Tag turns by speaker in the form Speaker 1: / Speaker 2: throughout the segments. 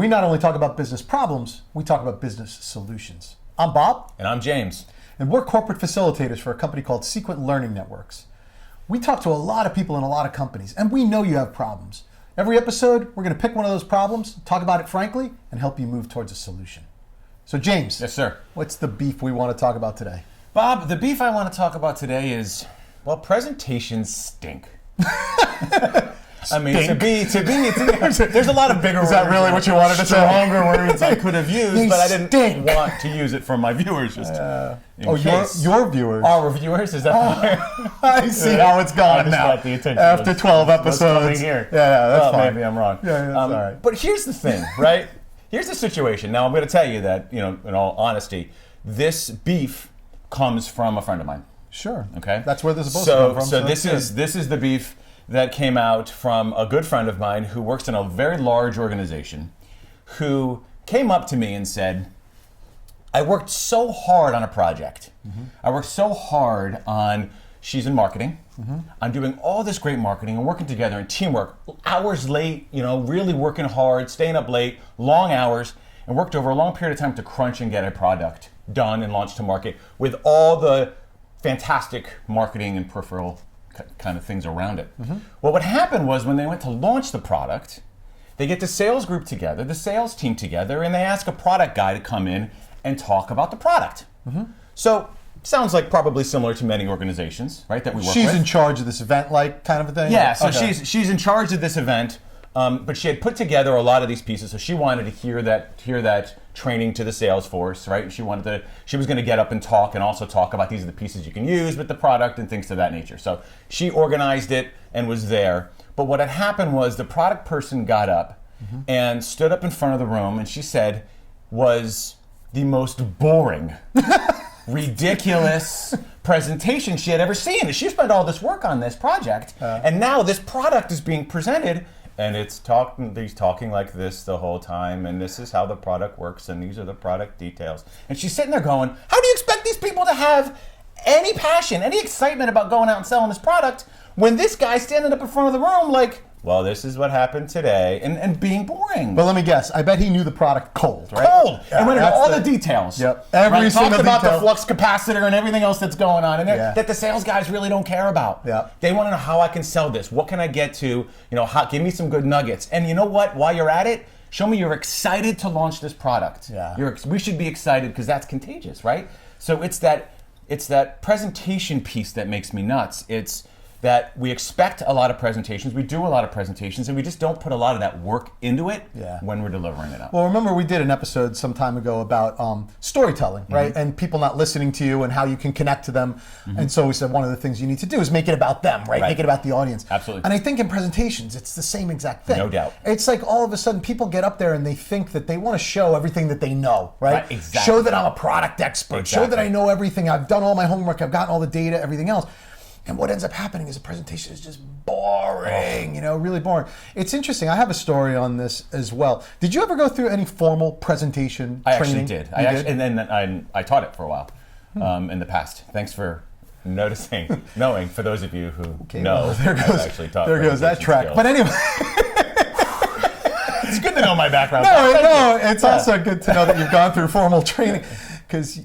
Speaker 1: we not only talk about business problems, we talk about business solutions. I'm Bob.
Speaker 2: And I'm James.
Speaker 1: And we're corporate facilitators for a company called Sequent Learning Networks. We talk to a lot of people in a lot of companies, and we know you have problems. Every episode, we're going to pick one of those problems, talk about it frankly, and help you move towards a solution. So James.
Speaker 2: Yes, sir.
Speaker 1: What's the beef we want to talk about today?
Speaker 2: Bob, the beef I want to talk about today is, well, presentations stink. I mean, there's a lot of bigger words.
Speaker 1: Is that really what you wanted to say?
Speaker 2: Stronger words I could have used, but I didn't want to use it for my viewers. Just
Speaker 1: your viewers.
Speaker 2: Our viewers? Is that
Speaker 1: I see how it's gone now. After 12 episodes.
Speaker 2: Here.
Speaker 1: Yeah, that's fine.
Speaker 2: Maybe I'm wrong.
Speaker 1: Yeah, that's all right.
Speaker 2: But here's the thing, right? Here's the situation. Now, I'm going to tell you that, in all honesty, this beef comes from a friend of mine.
Speaker 1: Sure.
Speaker 2: Okay.
Speaker 1: That's where this is supposed to come from.
Speaker 2: So this is the beef that came out from a good friend of mine who works in a very large organization, who came up to me and said, I worked so hard on a project. Mm-hmm. I worked so hard on, she's in marketing, on doing all this great marketing and working together in teamwork, hours late, really working hard, staying up late, long hours, and worked over a long period of time to crunch and get a product done and launched to market with all the fantastic marketing and peripheral kind of things around it. Mm-hmm. Well, what happened was when they went to launch the product, they get the sales group together, the sales team together, and they ask a product guy to come in and talk about the product. Mm-hmm. So, sounds like probably similar to many organizations, right, that we work with.
Speaker 1: She's in charge of this event, like, kind of a thing?
Speaker 2: Yeah, so okay. she's in charge of this event, but she had put together a lot of these pieces, so she wanted to hear that training to the sales force, right? She was going to get up and talk, and also talk about these are the pieces you can use with the product and things to that nature. So she organized it and was there. But what had happened was the product person got up and stood up in front of the room, and she said was the most boring, ridiculous presentation she had ever seen. She spent all this work on this project, and now this product is being presented. And he's talking like this the whole time, and this is how the product works, and these are the product details. And she's sitting there going, how do you expect these people to have any passion, any excitement about going out and selling this product when this guy's standing up in front of the room like, well, this is what happened today, and being boring.
Speaker 1: But let me guess, I bet he knew the product cold, right?
Speaker 2: Cold! Yeah, and went into all the details.
Speaker 1: Yep. Every single
Speaker 2: detail. Talked about the flux capacitor and everything else that's going on in there that the sales guys really don't care about.
Speaker 1: Yep.
Speaker 2: They want to know how I can sell this. What can I get to? Give me some good nuggets. And you know what? While you're at it, show me you're excited to launch this product.
Speaker 1: Yeah.
Speaker 2: We should be excited because that's contagious, right? So it's that presentation piece that makes me nuts. It's that we expect a lot of presentations, we do a lot of presentations, and we just don't put a lot of that work into it when we're delivering it up.
Speaker 1: Well, remember we did an episode some time ago about storytelling, right? And people not listening to you and how you can connect to them. And so we said one of the things you need to do is make it about them, right? Make it about the audience.
Speaker 2: Absolutely.
Speaker 1: And I think in presentations, it's the same exact thing.
Speaker 2: No doubt.
Speaker 1: It's like all of a sudden people get up there and they think that they want to show everything that they know, right?
Speaker 2: Exactly.
Speaker 1: Show that I'm a product expert.
Speaker 2: Exactly.
Speaker 1: Show that I know everything. I've done all my homework. I've gotten all the data, everything else. And what ends up happening is a presentation is just boring, really boring. It's interesting. I have a story on this as well. Did you ever go through any formal presentation training?
Speaker 2: I actually did. And then I taught it for a while in the past. Thanks for knowing, for those of you who know.
Speaker 1: Well, there goes that track.
Speaker 2: Skills.
Speaker 1: But anyway.
Speaker 2: It's good to know my background.
Speaker 1: No, it's also good to know that you've gone through formal training. Because,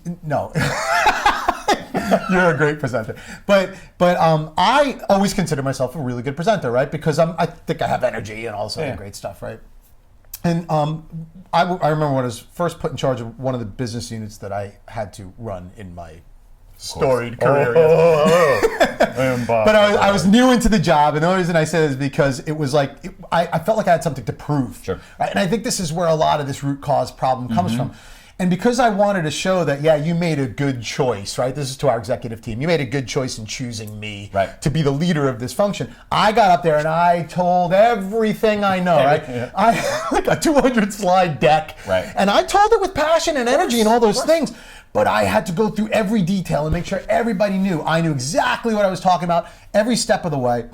Speaker 1: you're a great presenter, but I always consider myself a really good presenter, right? Because I think I have energy and all this other great stuff, right? And I remember when I was first put in charge of one of the business units that I had to run in my storied career. But I was new into the job, and the only reason I say it is because it was like I felt like I had something to prove.
Speaker 2: Sure.
Speaker 1: Right? And I think this is where a lot of this root cause problem comes from. And because I wanted to show that, you made a good choice, right? This is to our executive team. You made a good choice in choosing me to be the leader of this function. I got up there and I told everything I know, right? I like a 200-slide deck.
Speaker 2: Right.
Speaker 1: And I told it with passion and energy and all those things. But I had to go through every detail and make sure everybody knew. I knew exactly what I was talking about every step of the way.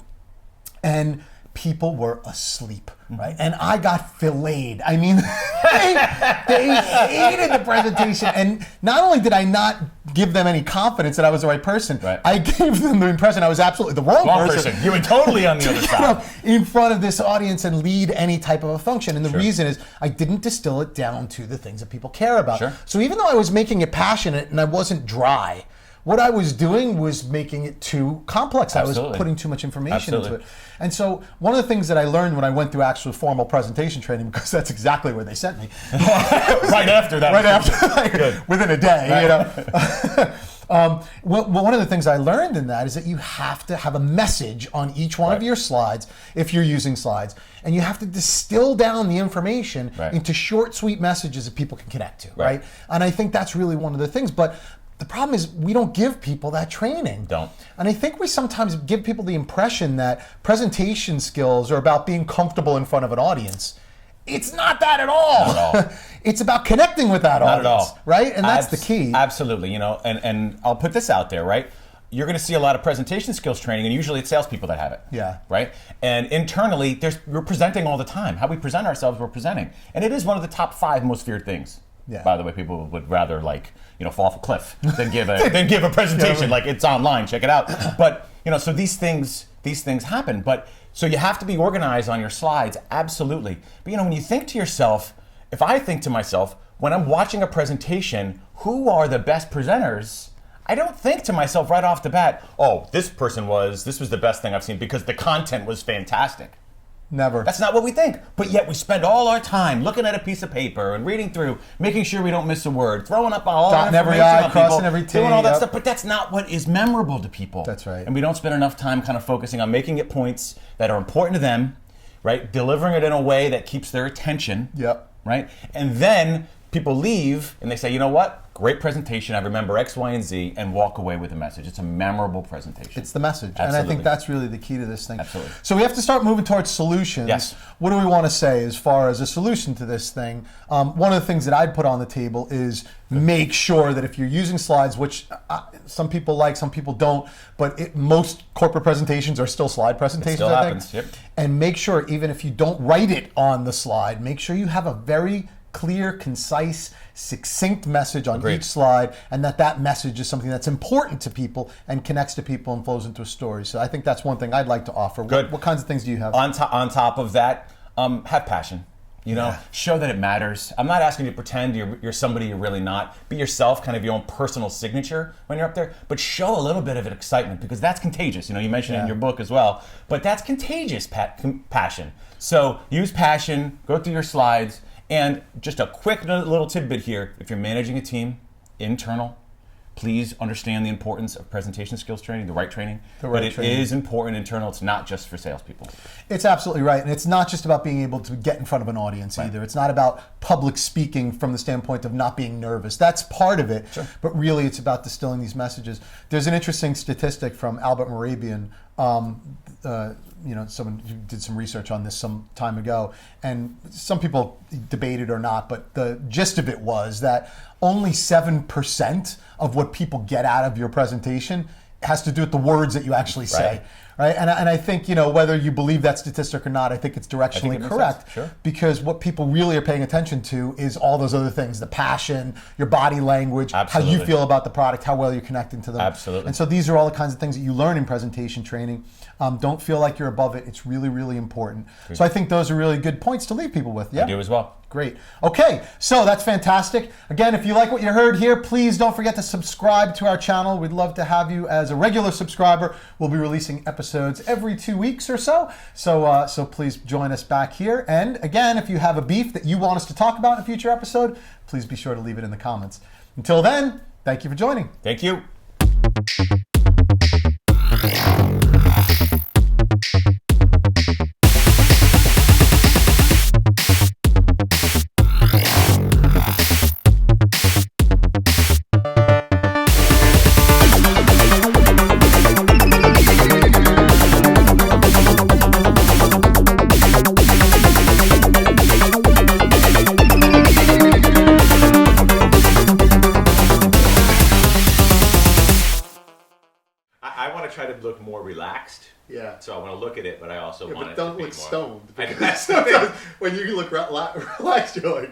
Speaker 1: And people were asleep, right? And I got filleted. I mean, They hated the presentation. And not only did I not give them any confidence that I was the right person, I gave them the impression I was absolutely the wrong person.
Speaker 2: You were totally on the other side.
Speaker 1: In front of this audience and lead any type of a function. And the reason is I didn't distill it down to the things that people care about. So even though I was making it passionate and I wasn't dry, what I was doing was making it too complex. I was putting too much information into it. And so one of the things that I learned when I went through actual formal presentation training, because that's exactly where they sent me.
Speaker 2: Right after that.
Speaker 1: Right after, like, within a day, you know. One of the things I learned in that is that you have to have a message on each one of your slides, if you're using slides, and you have to distill down the information into short, sweet messages that people can connect to, right? And I think that's really one of the things. But the problem is we don't give people that training.
Speaker 2: Don't.
Speaker 1: And I think we sometimes give people the impression that presentation skills are about being comfortable in front of an audience. It's not that at all.
Speaker 2: Not at all.
Speaker 1: It's about connecting with that audience,
Speaker 2: at all.
Speaker 1: right? And that's the key.
Speaker 2: Absolutely. You know, and I'll put this out there, right? You're going to see a lot of presentation skills training, and usually it's salespeople that have it.
Speaker 1: Yeah.
Speaker 2: Right? And internally, we're presenting all the time. How we present ourselves, we're presenting. And it is one of the top 5 most feared things. Yeah. By the way, people would rather fall off a cliff than give a presentation like it's online. Check it out. But so these things happen. But so you have to be organized on your slides, absolutely. But when you think to yourself, if I think to myself when I'm watching a presentation, who are the best presenters? I don't think to myself right off the bat, oh, this was the best thing I've seen because the content was fantastic.
Speaker 1: Never.
Speaker 2: That's not what we think. But yet we spend all our time looking at a piece of paper and reading through, making sure we don't miss a word, throwing up all that information on people,
Speaker 1: crossing every T,
Speaker 2: doing all that stuff. But that's not what is memorable to people.
Speaker 1: That's right.
Speaker 2: And we don't spend enough time kind of focusing on making it points that are important to them, right? Delivering it in a way that keeps their attention.
Speaker 1: Yep.
Speaker 2: Right? And then people leave and they say, you know what? Great presentation. I remember X, Y, and Z, and walk away with a message. It's a memorable presentation.
Speaker 1: It's the message.
Speaker 2: Absolutely.
Speaker 1: And I think that's really the key to this thing.
Speaker 2: Absolutely.
Speaker 1: So we have to start moving towards solutions.
Speaker 2: Yes.
Speaker 1: What do we want to say as far as a solution to this thing? One of the things that I'd put on the table is make sure that if you're using slides, which some people like, some people don't, but most corporate presentations are still slide presentations,
Speaker 2: it still
Speaker 1: I
Speaker 2: happens.
Speaker 1: think.
Speaker 2: Yep.
Speaker 1: And make sure, even if you don't write it on the slide, make sure you have a very clear, concise, succinct message on each slide, and that message is something that's important to people and connects to people and flows into a story. So I think that's one thing I'd like to offer.
Speaker 2: Good.
Speaker 1: What kinds of things do you have?
Speaker 2: On top of that, have passion. Show that it matters. I'm not asking you to pretend you're somebody you're really not. Be yourself, kind of your own personal signature when you're up there, but show a little bit of excitement because that's contagious. You mentioned it in your book as well, but that's contagious passion. So use passion, go through your slides, and just a quick little tidbit here. If you're managing a team, internal, please understand the importance of presentation skills training, the right training. But it is important internal. It's not just for salespeople.
Speaker 1: It's absolutely right. And it's not just about being able to get in front of an audience either. It's not about public speaking from the standpoint of not being nervous. That's part of it. Sure. But really it's about distilling these messages. There's an interesting statistic from Albert Morabian, someone who did some research on this some time ago, and some people debate it or not, but the gist of it was that only 7% of what people get out of your presentation has to do with the words that you actually say. Right? And I think, whether you believe that statistic or not, I think it's directionally correct. Sure. Because what people really are paying attention to is all those other things, the passion, your body language, how you feel about the product, how well you're connecting to them.
Speaker 2: Absolutely.
Speaker 1: And so these are all the kinds of things that you learn in presentation training. Don't feel like you're above it. It's really, really important. So I think those are really good points to leave people with. Yeah?
Speaker 2: I do as well.
Speaker 1: Great. Okay, so that's fantastic. Again, if you like what you heard here, please don't forget to subscribe to our channel. We'd love to have you as a regular subscriber. We'll be releasing episodes every 2 weeks or so. So please join us back here. And again, if you have a beef that you want us to talk about in a future episode, please be sure to leave it in the comments. Until then, thank you for joining.
Speaker 2: Thank you. I want to try to look more relaxed.
Speaker 1: Yeah.
Speaker 2: So I want to look at it, but I also want it to be more...
Speaker 1: Don't look stoned. Sometimes when you look relaxed, you're like...